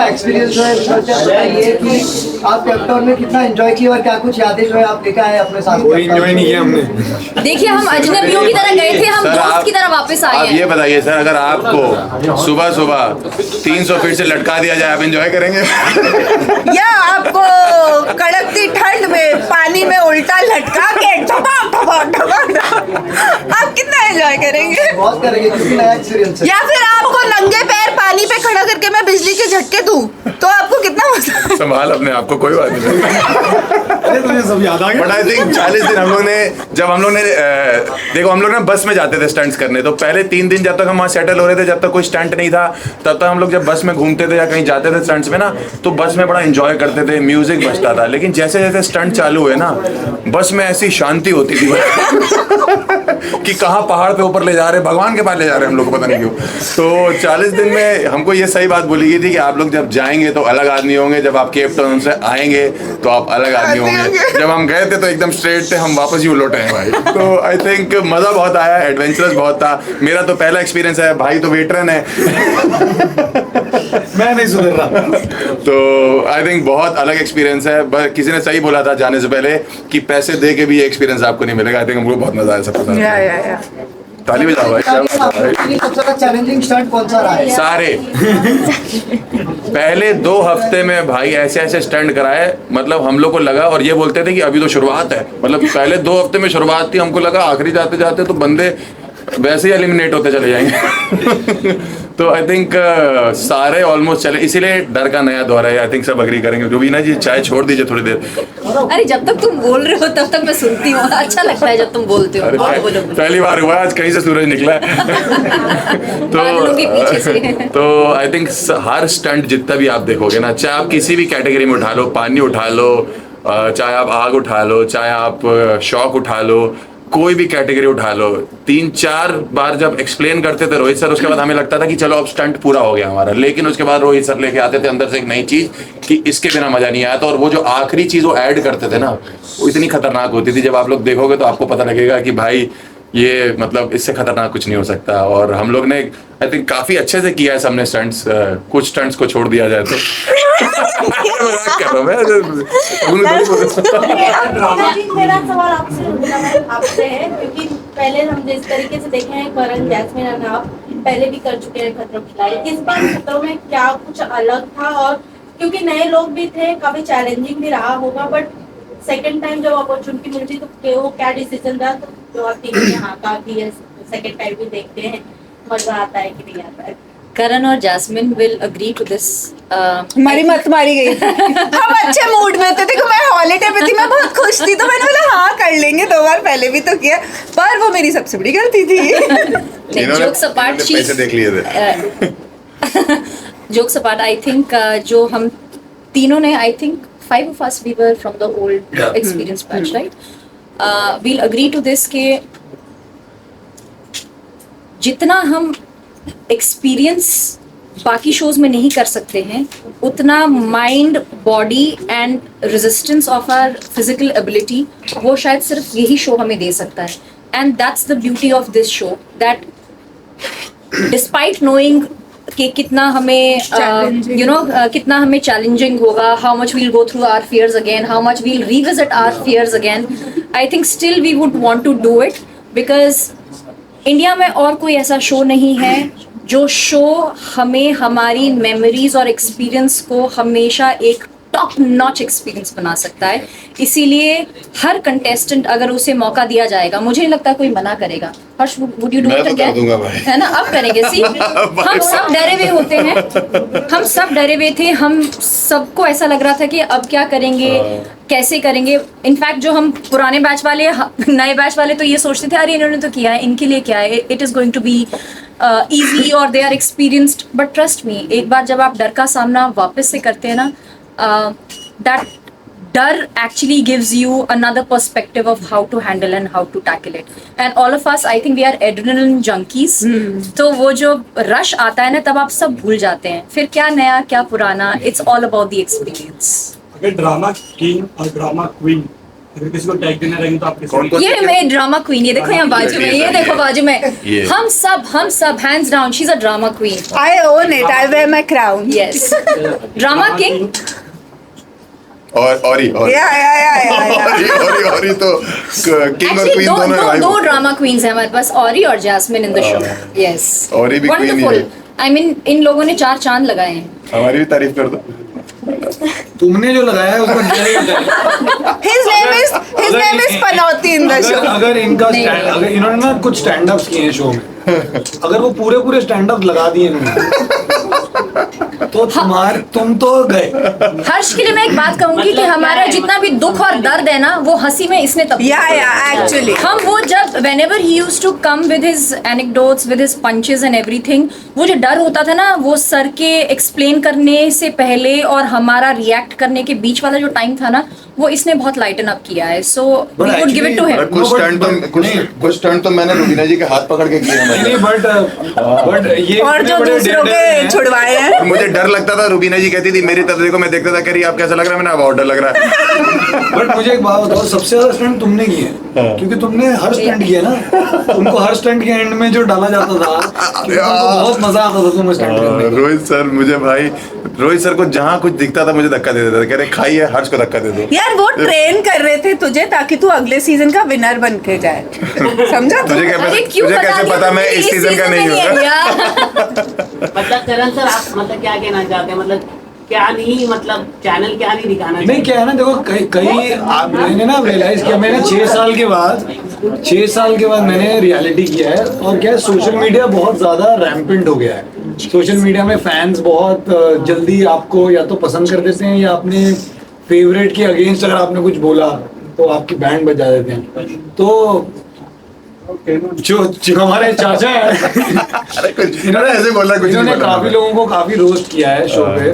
Experience जो है बताइए कि आप कैप्टन में कितना एंजॉय किया और क्या कुछ यादें जो है आप लेकर आए अपने साथ? कोई एंजॉय नहीं किया हमने। देखिए हम अजनबियों की तरह गए थे, हम दोस्त की तरह वापस आए आप हैं। ये बताइए सर, अगर आपको सुबह सुबह 300 फीट से लटका दिया जाए, आप एंजॉय करेंगे? या आपको कड़कती ठंड में पानी में उल्टा लटका के आप कितना एंजॉय करेंगे? बहुत करेंगे क्योंकि नया एक्सपीरियंस है। या फिर आपको नंगे पैर पानी पे खड़ा करके मैं बिजली के झटके दूं तो आपको कितना मजा? संभाल अपने आप को, कोई बात नहीं। अरे तुझे सब याद आ बट आई थिंक 40 दिन हम लोग ने, जब हम लोग ने देखो, हम लोग ना बस में जाते थे स्टंट्स करने, तो पहले 3 दिन जब तक हम वहाँ सेटल हो रहे थे, जब तक कोई स्टंट नहीं था, तब तक हम लोग जब बस में घूमते थे या कहीं जाते थे स्टंट्स में ना, तो बस में बड़ा एंजॉय करते थे, म्यूजिक बजता था। लेकिन जैसे जैसे स्टंट चालू हुए ना, बस में ऐसी शांति होती थी कि कहाँ पहाड़ पे ऊपर ले जा रहे, भगवान के पास ले जा रहे हैं हम लोग को, पता नहीं क्यों। तो 40 दिन में हमको ये सही बात बोली गई थी कि आप लोग जब जाएंगे तो अलग आदमी होंगे, जब आप केप टाउन से आएंगे तो आप अलग आदमी होंगे। जब हम गए थे तो एकदम स्ट्रेट थे, हम वापस ही लौटे हैं भाई। तो आई थिंक मज़ा बहुत आया, एडवेंचरस बहुत था। मेरा तो पहला एक्सपीरियंस है, भाई तो वेटरन है। मैं नहीं सुधर रहा। तो आई थिंक बहुत अलग एक्सपीरियंस है। बस किसी ने सही बोला था जाने से पहले कि पैसे दे के भी ये एक्सपीरियंस आपको नहीं मिलेगा। आई थिंक हमको बहुत मजा आया सबके साथ। ताली बजाओ भाई। सबसे ज्यादा चैलेंजिंग स्टंट कौन सा रहा है? सारे पहले 2 हफ्ते में भाई ऐसे ऐसे स्टंट कराए, मतलब हम लोग को लगा, और ये बोलते थे कि अभी तो शुरुआत है, मतलब पहले 2 हफ्ते में शुरुआत थी, हमको लगा आखिरी जाते जाते तो बंदे वैसे ही एलिमिनेट होते चले जाएंगे। तो आई थिंक सारे ऑलमोस्ट चले, इसीलिए डर का नया दौर है। आई थिंक सब अग्री करेंगे। रुबीना जी चाय छोड़ दीजिए थोड़ी देर। अरे जब तक तुम बोल रहे हो तब तक मैं सुनती हूँ, अच्छा लगता है जब तुम बोलते हो। अरे और बोलो बोलो। पहली बार हुआ आज कहीं से सूरज निकला है। बादलों के पीछे से। तो आई थिंक हर स्टंट जितना भी आप देखोगे ना, चाहे आप किसी भी कैटेगरी में उठा लो, पानी उठा लो, चाहे आप आग उठा लो, चाहे आप शॉक उठा लो, कोई भी कैटेगरी उठा लो, 3-4 बार जब एक्सप्लेन करते थे रोहित सर, उसके बाद हमें लगता था कि चलो अब स्टंट पूरा हो गया हमारा। लेकिन उसके बाद रोहित सर लेके आते थे अंदर से एक नई चीज कि इसके बिना मजा नहीं आया था। और वो जो आखिरी चीज वो ऐड करते थे ना, वो इतनी खतरनाक होती थी। जब आप लोग देखोगे तो आपको पता लगेगा कि भाई ये मतलब इससे खतरनाक कुछ नहीं हो सकता। और हम लोग ने आई थिंक काफी अच्छे से किया है सबने स्टंट्स। कुछ स्टंट्स को छोड़ दिया जाए तो मजाक कर रहा हूं मेरा सवाल आपसे है, क्योंकि पहले हम जिस तरीके से देखे हैं करण, जैस्मिन और आप पहले भी कर चुके हैं खतरों के खिलाड़ी, इस बार खतरों में क्या कुछ अलग था? और क्योंकि नए लोग भी थे, काफी चैलेंजिंग भी रहा होगा, बट सेकंड टाइम जब अपॉर्चुनिटी मिलती तो वो क्या डिसीजन था जो आप तीनों ने हाँ कहा कि सेकंड टाइम भी देखते हैं, मजा आता है कि नहीं आता है? करण और Jasmin will agree to this. हमारी मत मारी गई थी। हम अच्छे मूड में थे। देखो मैं हॉलीडे पे थी, मैं बहुत खुश थी, तो मैंने बोला हाँ कर लेंगे। 2 बार पहले भी तो किया, पर वो मेरी सबसे बड़ी गलती थी। जोक्स अपार्ट, पैसे देख लिए थे। जोक्स अपार्ट, आई थिंक जो हम तीनों ने, I think 5 of us we were from the old experience batch, right? We'll agree to this कि जितना हम एक्सपीरियंस बाकी शोज में नहीं कर सकते हैं, उतना mind, body and resistance of our physical ability वो शायद सिर्फ यही शो हमें दे सकता है। And that's the beauty of this show, that despite knowing कि कितना हमें कितना हमें चैलेंजिंग होगा, how much we'll go through our fears again, how much we'll revisit our fears again, I think still we would want to do it, because India में और कोई ऐसा शो नहीं है जो शो हमें हमारी मेमोरीज और एक्सपीरियंस को हमेशा एक टॉप नॉच एक्सपीरियंस बना सकता है। इसीलिए हर कंटेस्टेंट अगर उसे मौका दिया जाएगा, मुझे नहीं लगता कोई मना करेगा। Harsh, would you do it again? है ना, अब करेंगे। सी हम सब डरे हुए होते हैं, हम सब डरे हुए थे, हम सबको ऐसा लग रहा था कि अब क्या करेंगे, कैसे करेंगे। इनफैक्ट जो हम पुराने बैच वाले, नए बैच वाले तो ये सोचते थे अरे इन्होंने तो किया है, इनके लिए क्या है, it is going to be easy or they are experienced, but trust me, एक बार जब आप डर का सामना वापस से करते हैं ना, that डर actually gives you another perspective of how to handle and how to tackle it. And all of us, I think we are adrenaline junkies. तो वो जो rush आता है ना, तब आप सब भूल जाते हैं, फिर क्या नया क्या पुराना, it's all about the experience. अगर ड्रामा किंग और ड्रामा क्वीन किसी को टैग देने रहेंगे तो आप किसी कौन कौन ये मैं ड्रामा क्वीन, ये देखो यहाँ बाजू में, ये देखो बाजू में, ये। हम सब hands down, she is a drama queen. I own it. I wear my crown. Yes, drama king. और Yeah. औरी तो किंग और एक्चुअली क्वीन दोनों हैं दो भाई। ड्रामा क्वींस हैं हमारे पास, ऑरी और Jasmin in the show. Yes, Orry भी queen ही है। आई मीन इन लोगों ने 4 चांद लगाए हैं। हमारी भी तारीफ कर दो। तुमने जो लगाया है उसको क्या ही बताया। His name is Panoti in the show. अगर इनका नहीं। अगर इन्होंने ना कुछ स्टैंड अप्स किए हैं शो में, अगर वो पूरे स्टैंड अप लगा दिए इन्होंने, तो तुम तो गए। हर्ष के लिए मैं एक बात कहूंगी कि हमारा जितना भी दुख और दर्द है ना, वो हंसी में इसने तब्दील Yeah, कर दिया। actually. हम वो जब whenever he used to come with his anecdotes, with his punches and everything, वो जो डर होता था ना, वो सर के एक्सप्लेन करने से पहले और हमारा रिएक्ट करने के बीच वाला जो टाइम था ना, वो इसने बहुत लाइटन अप किया है। So we would give it to him. कुछ स्टंट तो मैंने रुबीना जी के हाथ पकड़ के किए हैं। नहीं बट ये और इतने जो बड़े दूसरों डर के हैं। छुड़वाए और हैं। मुझे डर लगता था, रुबीना जी कहती थी मेरी तरफ देखो, मैं देखता था कह रही आप कैसा लग रहा है, मैंने अब और डर लग रहा है। बट मुझे एक बात बताओ, सबसे ज्यादा स्टंट तुमने किए, क्योंकि तुमने हर स्टंट किया ना। तुमको हर स्टंट के एंड में जो डाला जाता था, तुमको बहुत मजा आता था तुम्हें स्टंट करने में। रोहित सर मुझे भाई, रोहित सर को जहाँ कुछ दिखता था मुझे धक्का दे देता था, कह रहे खाइए हर्ष को धक्का दे दो। यार वो ट्रेन कर रहे थे तुझे ताकि तू अगले सीजन का विनर बन के जाए, समझा तू? अरे क्यों तुझे कैसे पता मैं इस सीजन का नहीं हूँ? मतलब करण सर, आप मतलब क्या कहना चाहते हैं, मतलब क्या नहीं, मतलब चैनल क्या नहीं दिखाना नहीं चाहिए? क्या है ना, देखो कई मैंने ना रियलाइज किया, मैंने 6 साल के बाद मैंने रियलिटी किया है, और क्या है, सोशल मीडिया बहुत ज्यादा रैम्पेंट हो गया है। सोशल मीडिया में फैंस बहुत जल्दी आपको या तो पसंद कर देते हैं, या अपने फेवरेट के अगेंस्ट अगर आपने कुछ बोला तो आपकी बैंड बजा देते हैं। तो जो हमारे चाचा है, अरे कुछ इन्होंने ऐसे बोला, कुछ इन्होंने नहीं बोला। काफी लोगों को काफी रोस्ट किया है शो पे।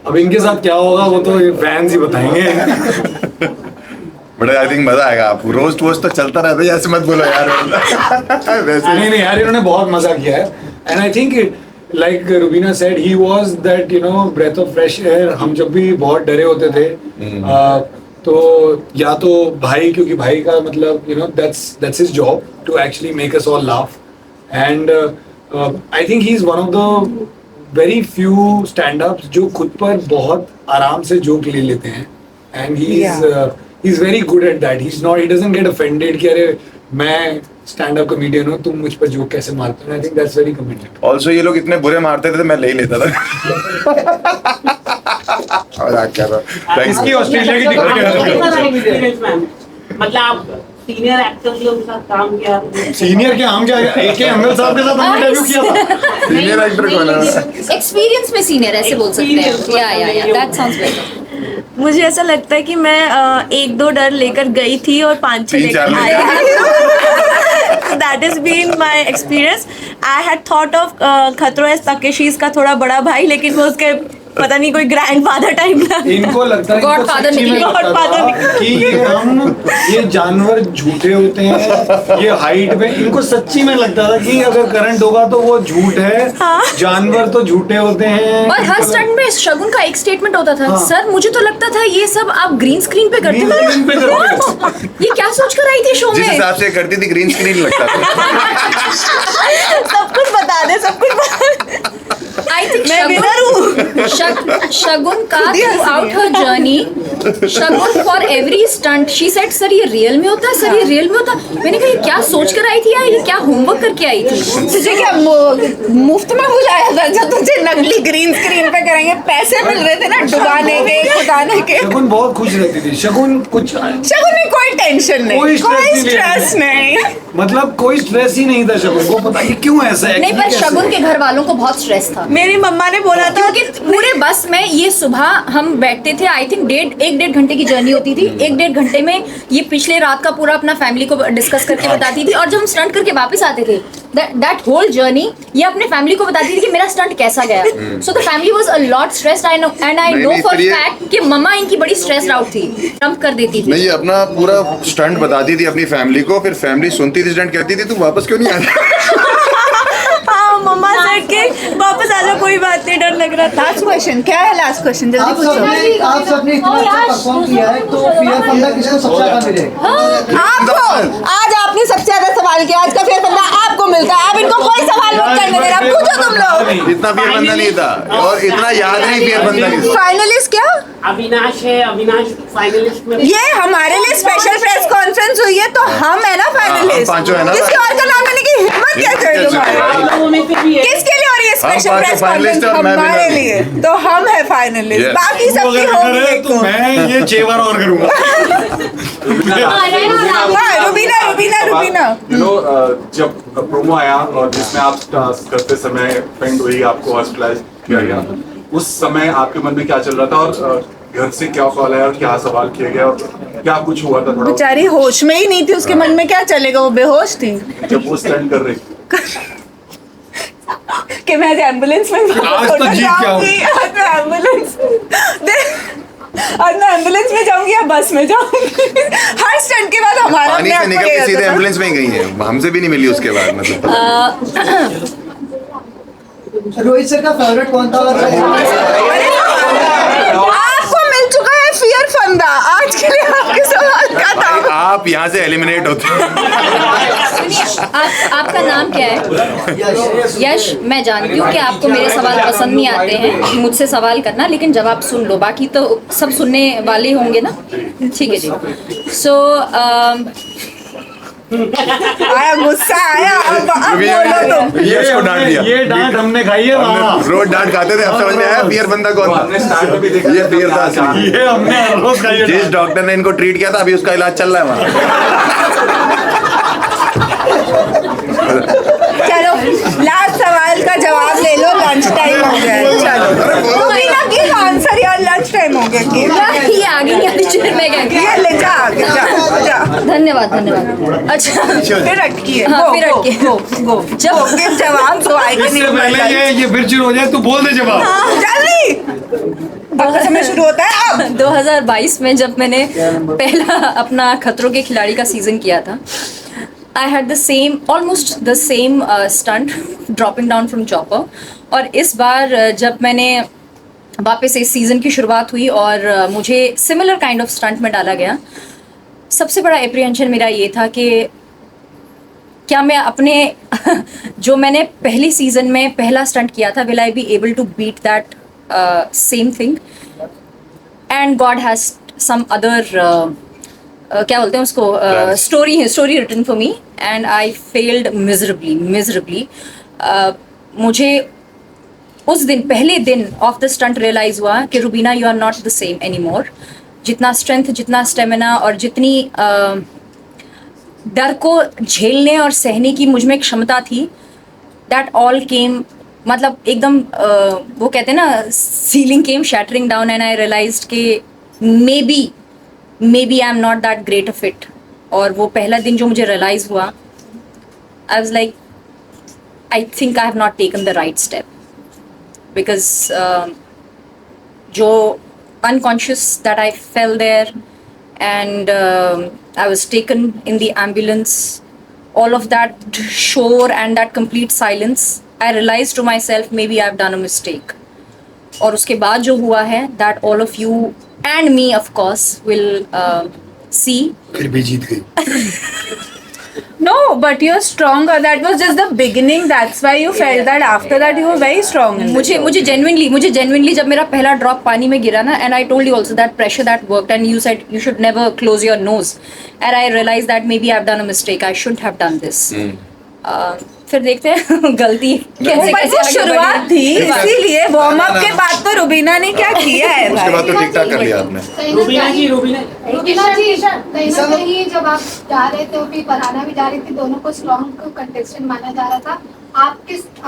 अब इनके साथ क्या होगा वो तो फैंस ही बताएंगे। बट आई थिंक मजा आएगा। आप रोस्ट वोस्ट तो चलता रहता है, ऐसे मत बोलो यार। वैसे नहीं यार, इन्होंने बहुत मजा किया है। And I think like Rubina said, he was that breath of fresh air. हम जब भी बहुत डरे होते थे, तो या तो भाई, क्योंकि भाई का मतलब that's his job to actually make us all laugh. And I think he is one of the very few stand ups जो खुद पर बहुत आराम से जोक ले लेते हैं। And he is very good at that. He doesn't get offended कि अरे मैं स्टैंड अप कॉमेडियन हूँ, तुम मुझ पर जोक कैसे मारते हो। I think that's very commendable. Also ये लोग इतने बुरे मारते थे तो मैं ले ही लेता था। इसकी ऑस्ट्रेलिया की टिकट Experience, मैम। मतलब आप सीनियर एक्टर्स लोगों के साथ काम किया? सीनियर क्या, हम क्या AK अंकल साहब के साथ हमने डेब्यू किया था। सीनियर एक्टर कौन है? एक्सपीरियंस में सीनियर ऐसे बोल सकते हैं। या दैट साउंड्स बेटर। मुझे ऐसा लगता है कि मैं 1-2 डर लेकर गई थी और 5-6 तीन चार लेकर आई। That is been my experience. I had thought of खतरों एज तकेशीज का थोड़ा बड़ा भाई, लेकिन वो उसके पता नहीं कोई ग्रैंडफादर टाइप का। इनको लगता है, Godfather निकले। Godfather कि ये जानवर झूठे होते हैं, ये हाइट में। इनको सच्ची में लगता था कि अगर करंट होगा तो वो झूठ है, जानवर तो झूठे होते हैं। और हर स्टंट में शगुन का एक स्टेटमेंट होता था, सर मुझे तो लगता था ये सब आप ग्रीन स्क्रीन पे करते Green screen पे करते थे। ये क्या सोच कर आई थी शो जिस में? हिसाब से करती थी ग्रीन स्क्रीन लगता था। सब कुछ बता दे, सब कुछ बता। आई थिंक मैं winner हूँ। शगुन का through out her journey, Shagun for every stunt she said sir ये रियल में होता है, सर ये रियल में होता है। मैंने कहा ये क्या सोच कर आई थी यार, ये क्या होमवर्क करके आई थी? तुझे क्या मुफ्त में बुझाया था जो तुझे नकली ग्रीन स्क्रीन पे करेंगे? पैसे मिल रहे थे ना डुबाने के, खुदाने के। शगुन बहुत खुश रहती थी। शगुन शगुन में कोई टेंशन नहीं, कोई कोई स्ट्रेस स्ट्रेस नहीं। मतलब कोई स्ट्रेस ही नहीं था शगुन को। पता ये क्यों ऐसा है? नहीं, पर शगुन के घर वालों को बहुत स्ट्रेस था। मेरी मम्मा ने बोला था क्योंकि पूरे बस में ये सुबह हम बैठते थे, आई थिंक 1.5 घंटे की जर्नी होती थी। 1.5 घंटे में ये पिछले रात का पूरा अपना फैमिली को डिस्कस करके बताती थी, और जब हम स्टंट करके वापस आते थे दैट होल जर्नी ये अपने फैमिली को बताती थी कि मेरा स्टंट कैसा गया। So the family was a lot stressed. I know and I know for fact कि मम्मा इनकी बड़ी स्ट्रेस्ड आउट थी, डंप कर देती थी। नहीं, ये अपना पूरा स्टंट बताती थी अपनी फैमिली को, फिर फैमिली सुनती थी, स्टंट कहती थी तू वापस क्यों नहीं आती? हाँ, मम्मा सेड के वापस आ जाओ, कोई बात नहीं, डर लग रहा था। लास्ट क्वेश्चन क्या है? लास्ट क्वेश्चन जल्दी आप पूछो। सबने इतना अच्छा परफॉर्म किया है, तो फियर फंडा किसको सबसे ज्यादा मिलेगा? आपको आज आपने सबसे ज्यादा सवाल किया, आज का फेयर फंडा आपको मिलता है। अब इनको कोई सवाल मत करने देना, पूछो तुम लोग। इतना फियर बंदा नहीं था और इतना याद नहीं फियर बंदा नहीं। फाइनलिस्ट क्या? अविनाश है, अविनाश फाइनलिस्ट में। ये हमारे लिए स्पेशल प्रेस कॉन्फ्रेंस हुई है, तो हम है ना फाइनलिस्ट। पांचों है ना। किसी और का नाम लेने की हिम्मत कैसे है तुम्हारी? आप लोगों में से भी है। किसके लिए हो रही है स्पेशल पांचों प्रेस finalist कॉन्फ्रेंस? और मैं हमारे winner। लिए, तो हम है फाइनलिस्ट। Yes। बाकी सबकी होगी एक तो मैं ये 6 बार और करूंगा। हाँ, रुबीना। जब प्रोमो आया और जिसमें आप करते समय फ्रेंड हुई, आपको हॉस्पिटलाइज किया गया, उस समय आपके मन में क्या चल रहा था और घर से क्या कॉल आया और क्या सवाल किया गया और क्या कुछ हुआ था? थोड़ा बेचारी होश में ही नहीं थी, उसके मन में क्या चलेगा, वो बेहोश थी जब वो स्टैंड कर रही थी। कि मैं एम्बुलेंस में आज तो जीत गया हूँ। आज मैं एम्बुलेंस में जाऊंगी या बस में जाऊंगी। हर स्टंट के बाद हमारा पानी से निकल के सीधे एम्बुलेंस में ही गई है, हमसे भी नहीं मिली उसके बाद। मतलब रोहित सर का फेवरेट कौन था? आपको मिल चुका है फियर फंदा, आज के लिए आपके सवाल का था। आप यहाँ से एलिमिनेट होते आपका नाम क्या है? यश। मैं जानती हूँ कि आपको मेरे सवाल पसंद नहीं आते हैं, मुझसे सवाल करना, लेकिन जवाब सुन लो, बाकी तो सब सुनने वाले होंगे ना। ठीक है जी। सो आया गुस्सा आया, अब बोलो तुम। ये इसको डांट दिया। ये डांट हमने खाई है वहाँ। हमने रोज डांट खाते थे, अब समझ में आया फियर बंदा कौन था। हमने स्टार्ट में भी देखा ये फियर था असली। ये हमने हर रोज खाई है। जिस डॉक्टर ने इनको ट्रीट किया था अभी उसका इलाज चल रहा है चलो लास्ट सवाल का जवाब ले लो, लंच टाइम हो गया है। चलो रुबीना की आंसर यार, लंच टाइम हो गया कि ये आगे ये ले जा आगे जा। धन्यवाद धन्यवाद। अच्छा फिर अटकी है। हाँ, गो, फिर गो, अटकी है। गो, गो। give जवाब तो आएगा नहीं। इससे पहले ये फिर शुरू हो जाए, तू बोल दे जवाब। जल्दी आपका समय शुरू होता है अब। 2022 में जब मैंने पहला अपना खतरों के खिलाड़ी का सीजन किया था, I had the same almost the same stunt, dropping down from chopper. और इस बार जब मैंने वापस इस सीज़न की शुरुआत हुई और मुझे सिमिलर काइंड ऑफ स्टंट में डाला गया, सबसे बड़ा एप्रीहेंशन मेरा ये था कि क्या मैं अपने जो मैंने पहली सीज़न में पहला स्टंट किया था, will I be able to beat that same thing? And God has some other क्या बोलते हैं उसको, story written for me, and I failed miserably. मुझे उस दिन, पहले दिन ऑफ द स्टंट रियलाइज हुआ कि Rubina, you are not the same any more. जितना स्ट्रेंथ, जितना स्टेमिना और जितनी डर को झेलने और सहने की मुझ में क्षमता थी, दैट ऑल केम, मतलब एकदम वो कहते हैं ना, ceiling came shattering down, and I realised कि maybe I am not that great a fit. और वो पहला दिन जो मुझे रियलाइज हुआ, I was like, I think I have not taken the right step, because जो unconscious that I fell there, and I was taken in the ambulance, all of that shore and that complete silence, I realized to myself maybe I've done a mistake. और उसके बाद जो हुआ है, that all of you and me of course will see. फिर भी जीत गई। No, but you're stronger. That was just the beginning. That's why you felt that. After that, you were very strong. in the show. मुझे genuinely जब मेरा पहला drop पानी में गिरा ना, and I told you also that pressure that worked, and you said you should never close your nose, and I realized that maybe I've done a mistake. I shouldn't have done this. फिर देखते हैं गलती कैसे पर वो आगे शुरुआत बढ़ी। थी, इसीलिए वार्म अप के बाद तो रुबीना ने क्या किया है उसके बाद भाई। तो ठीक ठाक कर लिया आपने। रुबीना जी रुबीना जी, कहीं ना कहीं जब आप जा रहे थे, भी फरहाना भी जा रही थी, दोनों को स्ट्रॉन्ग कंटेस्टेंट माना जा रहा था।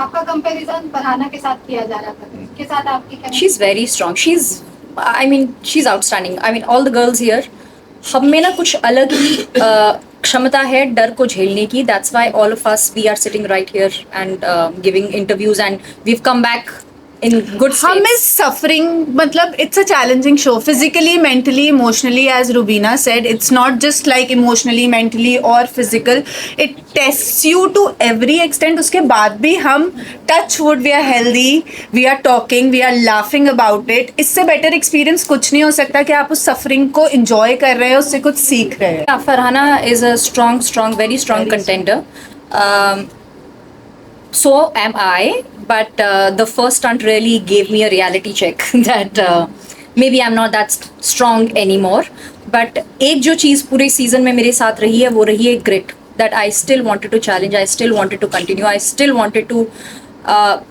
आपका कंपैरिजन फरहाना के साथ किया जा रहा था, के साथ आपकी She's very strong. She's outstanding. I mean, all the girls here, हम में ना कुछ अलग ही क्षमता है डर को झेलने की. That's why all of us, we are sitting right here and giving interviews, and we've come back in good हम states. इस suffering मतलब it's a challenging show physically, mentally, emotionally, as Rubina said. It's not just like emotionally, mentally or physical. It tests you to every extent. उसके बाद भी हम touch wood, we are healthy, we are talking, we are laughing about it. इससे better experience कुछ नहीं हो सकता कि आप उस suffering को enjoy कर रहे हैं, उससे कुछ सीख रहे हैं. Yeah, Farhana is a very strong contender. So am I, but the first stunt really gave me a reality check that maybe I'm not that strong anymore. But एक जो चीज़ पूरे सीजन में मेरे साथ रही है वो रही है grit. That I still wanted to challenge, I still wanted to continue, I still wanted to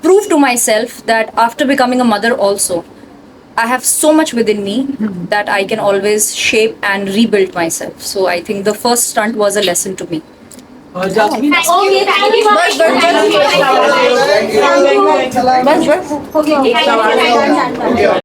prove to myself that after becoming a mother also, I have so much within me that I can always shape and rebuild myself. So I think the first stunt was a lesson to me. Jasmine Okay, thank you. बस बस Okay, thank you.